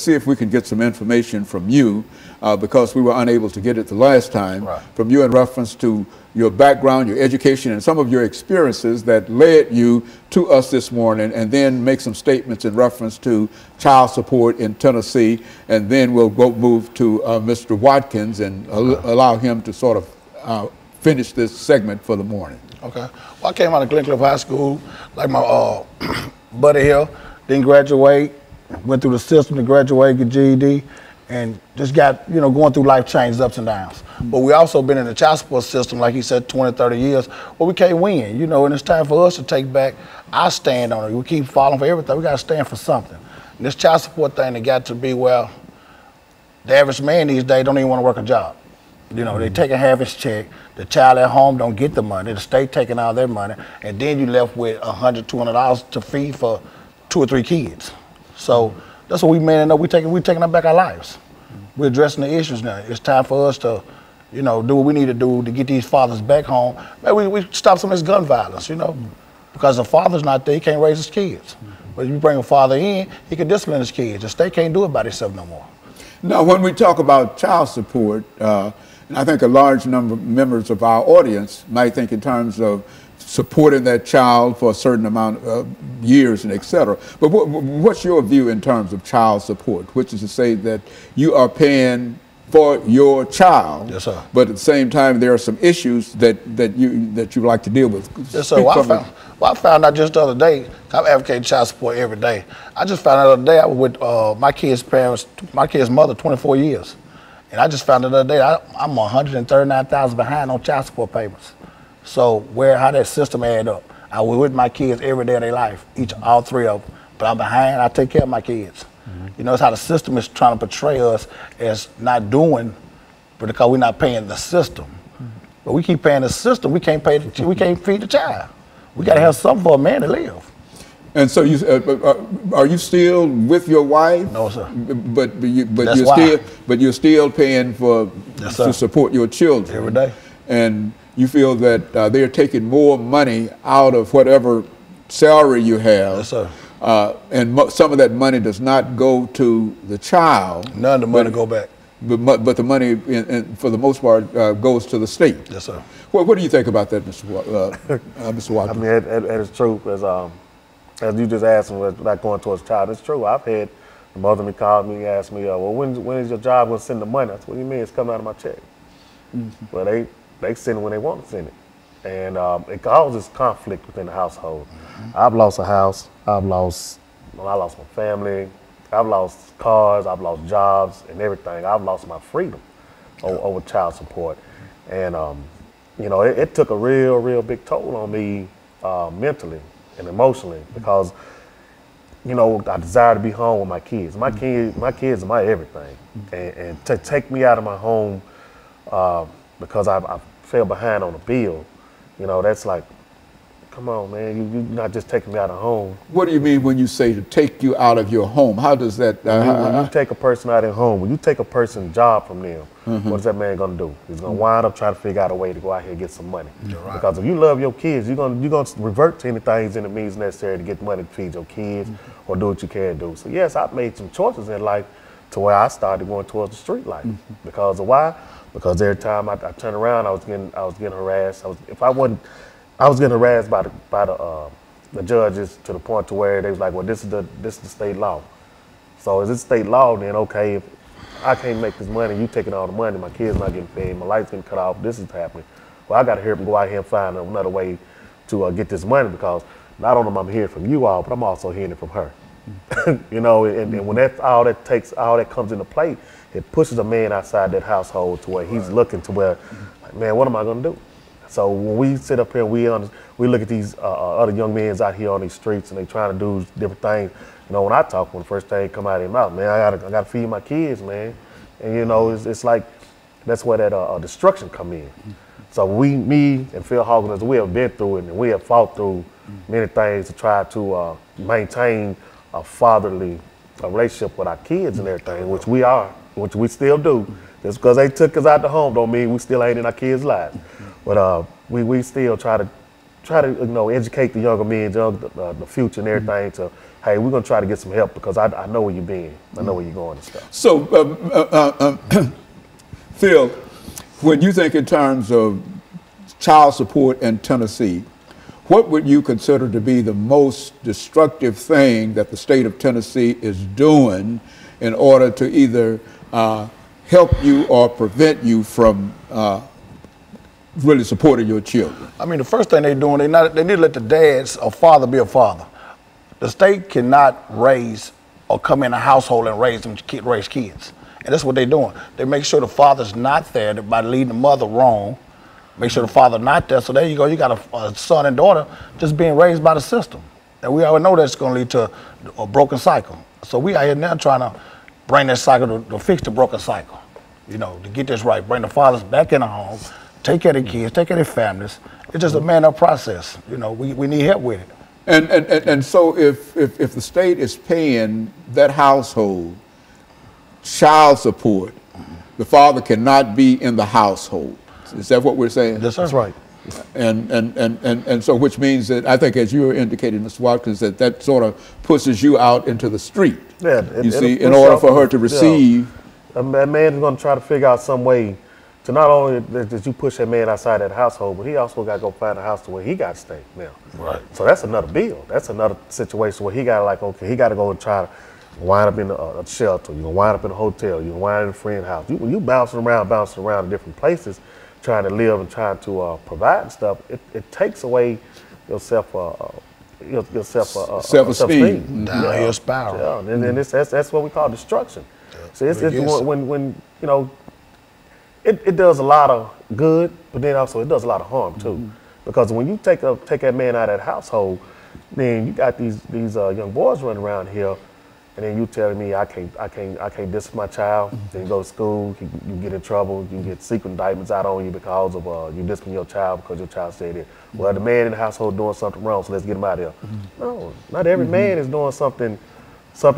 see if we can get some information from you, because we were unable to get it the last time, from you in reference to your background, your education, and some of your experiences that led you to us this morning, and then make some statements in reference to child support in Tennessee, and then we'll move to Mr. Watkins and allow him to sort of finish this segment for the morning. Okay. Well, I came out of Glencliff High School, like my buddy here, didn't graduate, went through the system to graduate, get GED, and just got, going through life changes, ups and downs. But we also been in the child support system, like he said, 20, 30 years, where we can't win, and it's time for us to take back our stand on it. We keep falling for everything. We got to stand for something. And this child support thing, it got to be, well, the average man these days don't even want to work a job. They taking half his check, the child at home don't get the money, the state taking all their money, and then you left with $100, $200 to feed for 2 or 3 kids. So that's what we man know. We're taking back our lives. We're addressing the issues now. It's time for us to, do what we need to do to get these fathers back home. Maybe we stop some of this gun violence, because the father's not there, he can't raise his kids. But if you bring a father in, he can discipline his kids. The state can't do it by itself no more. Now, when we talk about child support, and I think a large number of members of our audience might think in terms of supporting that child for a certain amount of years and et cetera. But what's your view in terms of child support, which is to say that you are paying for your child, yes, sir. But at the same time there are some issues that you like to deal with. Yes, sir. I found out just the other day, I'm advocating child support every day. I just found out the other day I was with my kid's mother 24 years. And I just found out the other day I'm $139,000 behind on child support payments. So how that system add up? I was with my kids every day of their life, all 3 of them. But I'm behind, I take care of my kids. It's how the system is trying to portray us as not doing, but because we're not paying the system. But we keep paying the system, we can't feed the child. We got to have something for a man to live. And so are you still with your wife? No, sir. But you're still paying to support your children every day. And you feel that they're taking more money out of whatever salary you have. Yes, sir. And some of that money does not go to the child. None of the money go back. But the money, for the most part, goes to the state. Yes, sir. What do you think about that, Mr. Watkins? I mean, it is true. As you just asked me, about going towards child, it's true. I've had the mother me called me and asked me, well, when is your job going to send the money? I said, what do you mean? It's coming out of my check. Well, they send it when they want to send it. And it causes conflict within the household. I've lost a house. I lost my family. I've lost cars. I've lost jobs and everything. I've lost my freedom over child support. And, it took a real big toll on me mentally and emotionally because, I desire to be home with my kids. My kids are my everything. And to take me out of my home because I fell behind on a bill, that's like, come on, man, you're not just taking me out of home. What do you mean when you say to take you out of your home? How does that? When you take a person out of home, when you take a person's job from them, what is that man gonna do? He's gonna wind up trying to figure out a way to go out here and get some money. Right. Because if you love your kids, you're gonna revert to anything in the means necessary to get money to feed your kids or do what you can do. So yes, I've made some choices in life to where I started going towards the street life. Because of why? Because every time I turned around, I was getting harassed. I was getting harassed by the judges to the point to where they was like, well, this is the state law. So is it state law? Then okay, if I can't make this money, you taking all the money, my kids not getting paid, my lights getting cut off, this is happening. Well, I got to go out here and find another way to get this money because not only am I hearing from you all, but I'm also hearing it from her. And when all that comes into play, it pushes a man outside that household to where he's looking to where, like, man, what am I gonna do? So when we sit up here and we look at these other young men out here on these streets and they trying to do different things, when I talk, when the first thing come out of their mouth, man, I gotta feed my kids, man. And it's like, that's where that destruction come in. So me and PHawkins, we have been through it and we have fought through many things to try to maintain a fatherly relationship with our kids and everything, which we still do. Just because they took us out the home don't mean we still ain't in our kids' lives. But we still try to educate the younger men, the future and everything to hey, we're gonna try to get some help because I know where you've been, I know where you're going and stuff. So, Phil, when you think in terms of child support in Tennessee, what would you consider to be the most destructive thing that the state of Tennessee is doing in order to either help you or prevent you from really supporting your children? I mean, the first thing they're doing, they need to let the dads or father be a father. The state cannot raise or come in a household and raise kids. And that's what they're doing. They make sure the father's not there by leading the mother wrong. Make sure the father not there. So there you go. You got a son and daughter just being raised by the system. And we already know that's going to lead to a broken cycle. So we out here now trying to bring that cycle to fix the broken cycle. You know, to get this right. Bring the fathers back in the home. Take care of the kids. Take care of their families. It's just a man-up process. You know, we need help with it. And so if the state is paying that household child support, the father cannot be in the household. Is that what we're saying? That's right. And so which means that I think, as you were indicating, Mr. Watkins, that sort of pushes you out into the street. Yeah, you see, in order for her to receive. A man's going to try to figure out some way to not only that you push that man outside that household, but he also got to go find a house to where he got to stay now. Right. So that's another bill. That's another situation where he got to, like, okay, he got to go and try to wind up in a shelter. You're going to wind up in a hotel. You're going to wind up in a friend's house. You bouncing around in different places, trying to live and trying to provide and stuff. It takes away your self-esteem. Downhill spiral. Yeah, and that's what we call destruction. Yeah. So it's when you know, it does a lot of good, but then also it does a lot of harm too. Because when you take that man out of that household, then you got these young boys running around here. And then you telling me I can't discipline my child. Then you go to school, you get in trouble, you get secret indictments out on you because of you discipline your child because your child stayed there. Well, the man in the household doing something wrong, so let's get him out of here. No, not every man is doing something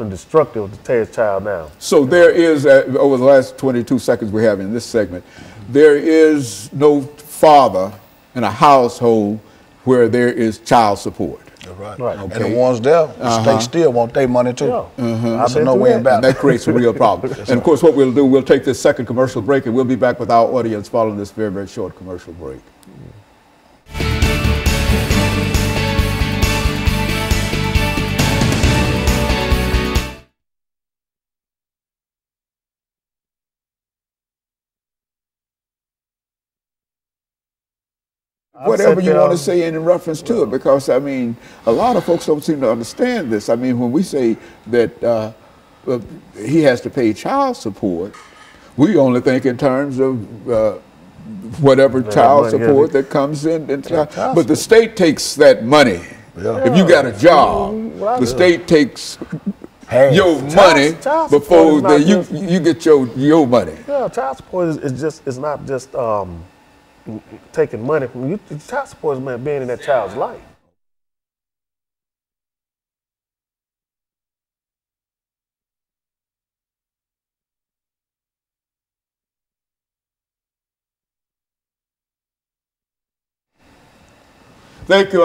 destructive to tear his child down. So there is, over the last 22 seconds we have in this segment, there is no father in a household where there is child support. Right. Okay. And the ones there, the state still want their money too. Yeah. That's no way about it. That creates a real problem. And of course, what we'll do, we'll take this second commercial break, and we'll be back with our audience following this very, very short commercial break. Whatever you want to say in reference to it, because I mean, a lot of folks don't seem to understand this. I mean, when we say that he has to pay child support, we only think in terms of whatever child support that comes in. But the state takes that money. Yeah. If you got a job, the state takes your money before you get your money. Yeah, child support is not just taking money from you. Child support is being in that child's life. Thank you,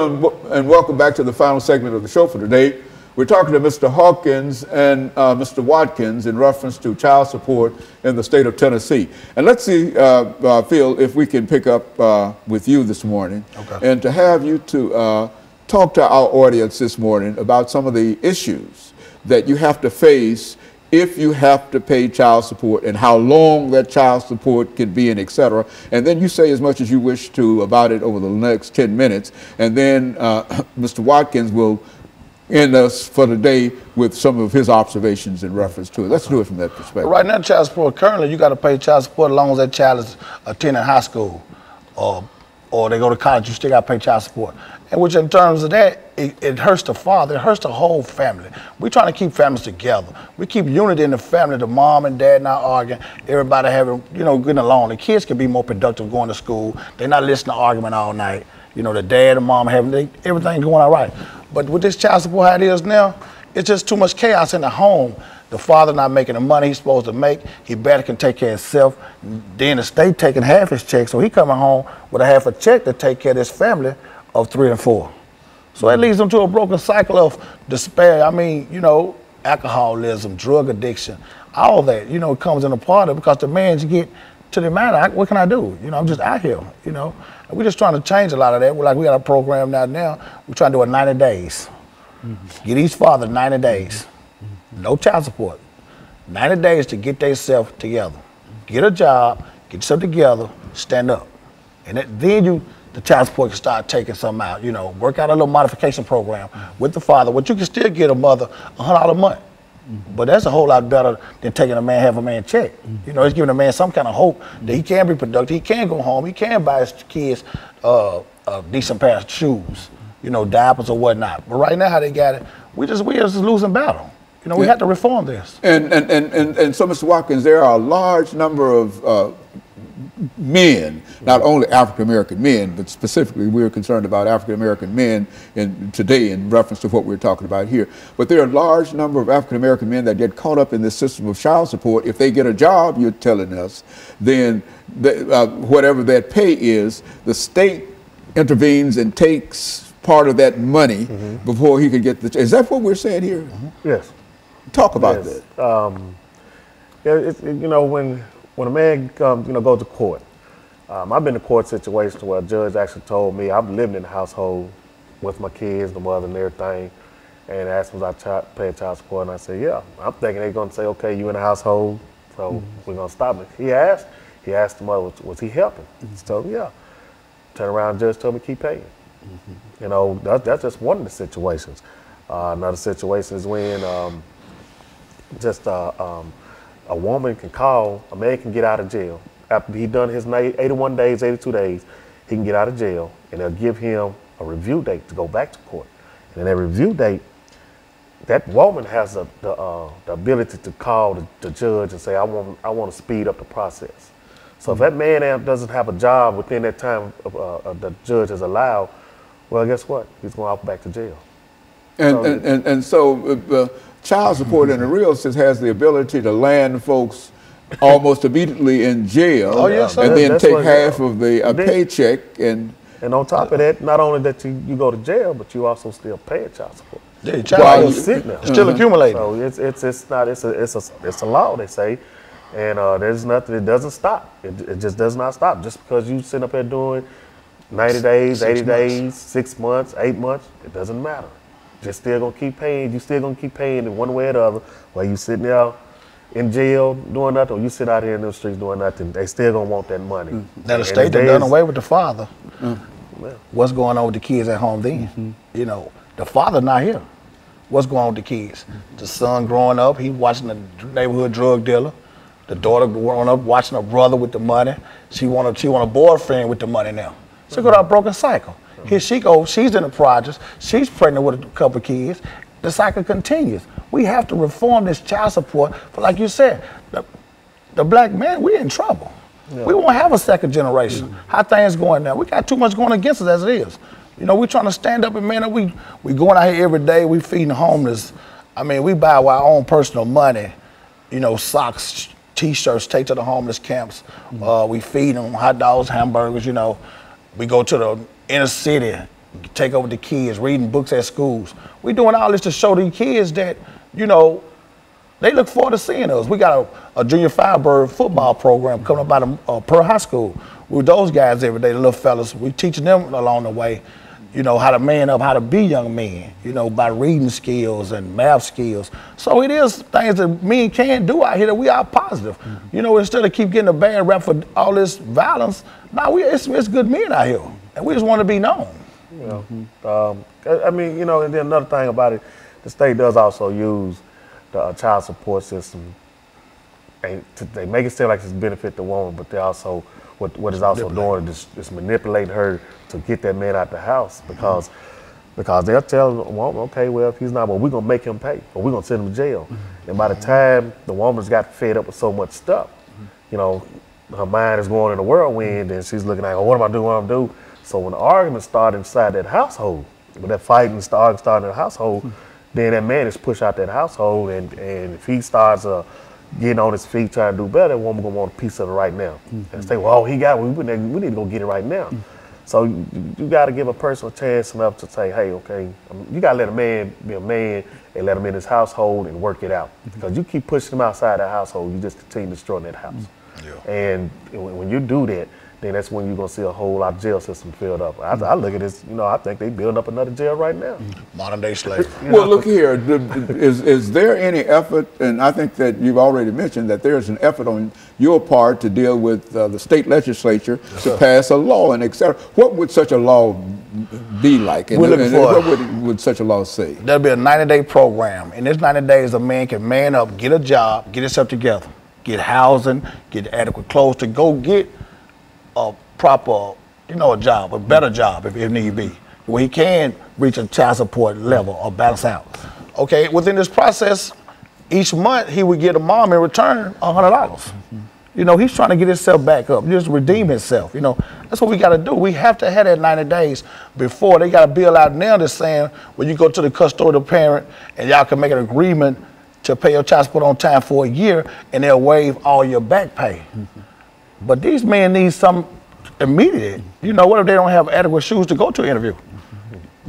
and welcome back to the final segment of the show for today. We're talking to Mr. Hawkins and Mr. Watkins in reference to child support in the state of Tennessee. And let's see, Phil, if we can pick up with you this morning, and to have you to talk to our audience this morning about some of the issues that you have to face if you have to pay child support, and how long that child support can be, and et cetera. And then you say as much as you wish to about it over the next 10 minutes. And then Mr. Watkins will end us for the day with some of his observations in reference to it. Let's do it from that perspective. Right now, child support, currently you got to pay child support as long as that child is attending high school or they go to college, you still got to pay child support. And which in terms of that, it hurts the father, it hurts the whole family. We're trying to keep families together. We keep unity in the family, the mom and dad not arguing, everybody having, getting along. The kids can be more productive going to school. They're not listening to argument all night. The dad and mom having everything going all right. But with this child support how it is now, it's just too much chaos in the home. The father not making the money he's supposed to make. He better can take care of himself. Then the state taking half his check, so he coming home with a half a check to take care of this family of 3 and 4. So it leads them to a broken cycle of despair. I mean, you know, alcoholism, drug addiction, all that, you know, comes in a part of it because the man get to the man, what can I do? You know, I'm just out here, you know. And we're just trying to change a lot of that. We got a program now. We're trying to do it 90 days. Get each father 90 days. No child support. 90 days to get themselves together. Get a job, get yourself together, stand up. And then the child support can start taking some out, you know, work out a little modification program with the father, but you can still get a mother $100 a month. But that's a whole lot better than taking a man, have a man check. You know, it's giving a man some kind of hope that he can be productive, he can go home, he can buy his kids a decent pair of shoes, you know, diapers or whatnot. But right now, how they got it, we just losing battle. You know, we have to reform this. And so, Mr. Watkins, there are a large number of men, not only African-American men, but specifically we're concerned about African-American men today in reference to what we're talking about here. But there are a large number of African-American men that get caught up in this system of child support. If they get a job, you're telling us, then whatever that pay is, the state intervenes and takes part of that money before he can get the. Is that what we're saying here? Yes. Talk about that. You know, when a man comes, you know, goes to court, I've been in court situations where a judge actually told me I'm living in the household with my kids, the mother, and everything, and asked me if I pay child support, and I said, yeah. I'm thinking they're going to say, okay, you in the household, so we're going to stop it. He asked the mother, was he helping? She told him, yeah. Turn around, judge told me keep paying. You know, that's just one of the situations. Another situation is when a woman can call, a man can get out of jail. After he done his 81 days, 82 days, he can get out of jail, and they'll give him a review date to go back to court. And in that review date, that woman has the ability to call the judge and say, I want to speed up the process. So if that man doesn't have a job within that time the judge has allowed, well, guess what? He's going off back to jail. And so child support in the real sense has the ability to land folks almost immediately in jail, and then take half of the paycheck. And on top of that, not only that you go to jail, but you also still pay child support. Yeah, child sitting there, still accumulating. So it's a law, they say, and there's nothing. It doesn't stop. It just does not stop. Just because you sit up there doing 90 days, 80 days, 6 months, 8 months, it doesn't matter. You're still gonna keep paying. You still gonna keep paying in one way or the other. While you sitting there in jail doing nothing, or you sit out here in the streets doing nothing, they still gonna want that money. Now the state done done away with the father. What's going on with the kids at home then? You know, the father not here. What's going on with the kids? The son growing up, he watching the neighborhood drug dealer. The daughter growing up watching her brother with the money. She want a boyfriend with the money now. She got a broken cycle. Here she goes, she's in the projects, she's pregnant with a couple of kids. The cycle continues. We have to reform this child support, but like you said, the black man, we're in trouble. Yeah. We won't have a second generation. How things going now? We got too much going against us as it is. You know, we're trying to stand up and man up. We going out here every day, we feeding the homeless. I mean, we buy our own personal money, you know, socks, t-shirts, take to the homeless camps. We feed them hot dogs, hamburgers, you know. We go to the inner city, take over the kids, reading books at schools. We're doing all this to show the kids that, you know, they look forward to seeing us. We got a junior Firebird football program coming up out of Pearl High School. With those guys every day, the little fellas, we teaching them along the way, you know, how to man up, how to be young men, you know, by reading skills and math skills. So it is things that men can do out here that we are positive. You know, instead of keep getting a bad rap for all this violence, it's good men out here. And we just want to be known. You know, I mean, you know, and then another thing about it, the state does also use the child support system. And they make it seem like it's benefit the woman, but they also, what is also doing is manipulating her to get that man out the house because they'll tell the woman, okay, well, if he's not, well, we're going to make him pay or we're going to send him to jail. And by the time the woman's got fed up with so much stuff, you know, her mind is going in a whirlwind and she's looking like, oh, what am I doing, what am I doing? So when the arguments start inside that household, when that fighting starts in the household, then that man is pushed out that household, and if he starts getting on his feet trying to do better, that woman gonna want a piece of it right now. And say, well, we need to go get it right now. So you got to give a person a chance enough to say, hey, okay, you got to let a man be a man and let him in his household and work it out. Because you keep pushing him outside that household, you just continue destroying that house. Yeah. And when you do that, then that's when you're going to see a whole lot of jail system filled up. I look at this, I think they building up another jail right now. Modern day slavery. Well, look here, is there any effort, and I think that you've already mentioned that there's an effort on your part to deal with the state legislature to pass a law and et cetera. What would such a law be like? And, what would such a law say? There'll be a 90-day program. In this 90 days, a man can man up, get a job, get himself together, get housing, get adequate clothes to go get a proper, a job, a better job if need be, where he can reach a child support level or balance out. Okay, within this process, each month he would get a mom in return $100. He's trying to get himself back up, just redeem himself. That's what we got to do. We have to have that 90 days before they got a bill out now that's saying, when you go to the custodial parent and y'all can make an agreement to pay your child support on time for a year and they'll waive all your back pay. But these men need some immediate. What if they don't have adequate shoes to go to an interview?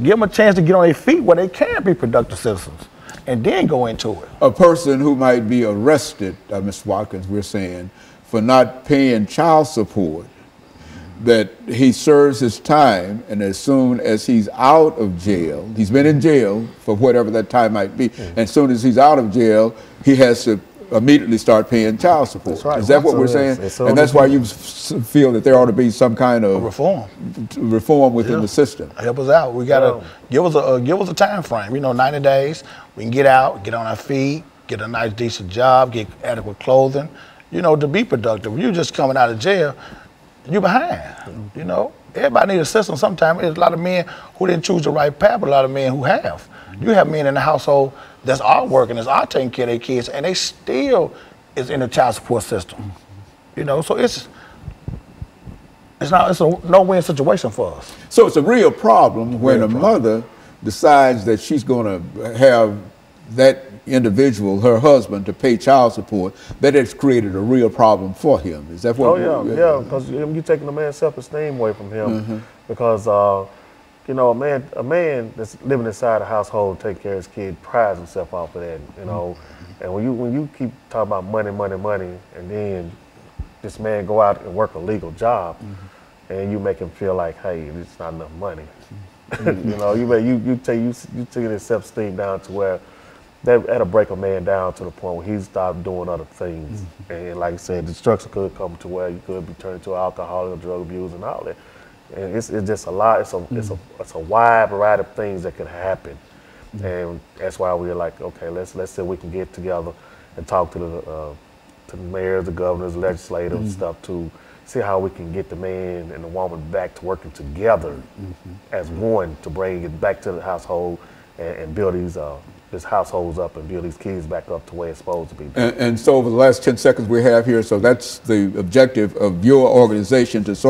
Give them a chance to get on their feet where they can be productive citizens and then go into it. A person who might be arrested, Mr. Watkins, we're saying, for not paying child support, that he serves his time, and as soon as he's out of jail, he's been in jail for whatever that time might be, and as soon as he's out of jail, he has to immediately start paying child support. That's right. Is that what we're saying? And that's why you feel that there ought to be some kind of reform within the system. Help us out. We gotta give us a time frame. 90 days. We can get out, get on our feet, get a nice decent job, get adequate clothing. To be productive. You just coming out of jail, you behind. Everybody needs assistance. Sometimes there's a lot of men who didn't choose the right path, but a lot of men who have. You have men in the household that's all working, that's all taking care of their kids, and they still is in the child support system. So it's a no-win situation for us. So it's a real problem when a mother decides that she's going to have that individual, her husband, to pay child support. That has created a real problem for him. Is that what? Yeah, because you're taking a man's self-esteem away from him, because a man that's living inside a household, taking care of his kid, prides himself off of that. And when you keep talking about money, and then this man go out and work a legal job, and you make him feel like, hey, it's not enough money. you take his self-esteem down to where that'll break a man down to the point where he stops doing other things. And like I said, destruction could come to where you could be turned to alcohol or drug abuse and all that. And it's just a lot. It's a wide variety of things that could happen. And that's why we're like, okay, let's see if we can get together and talk to the mayors, the governors, legislators, and stuff to see how we can get the man and the woman back to working together as one to bring it back to the household and build these households up and build these kids back up to where it's supposed to be. And so over the last 10 seconds we have here, so that's the objective of your organization to sort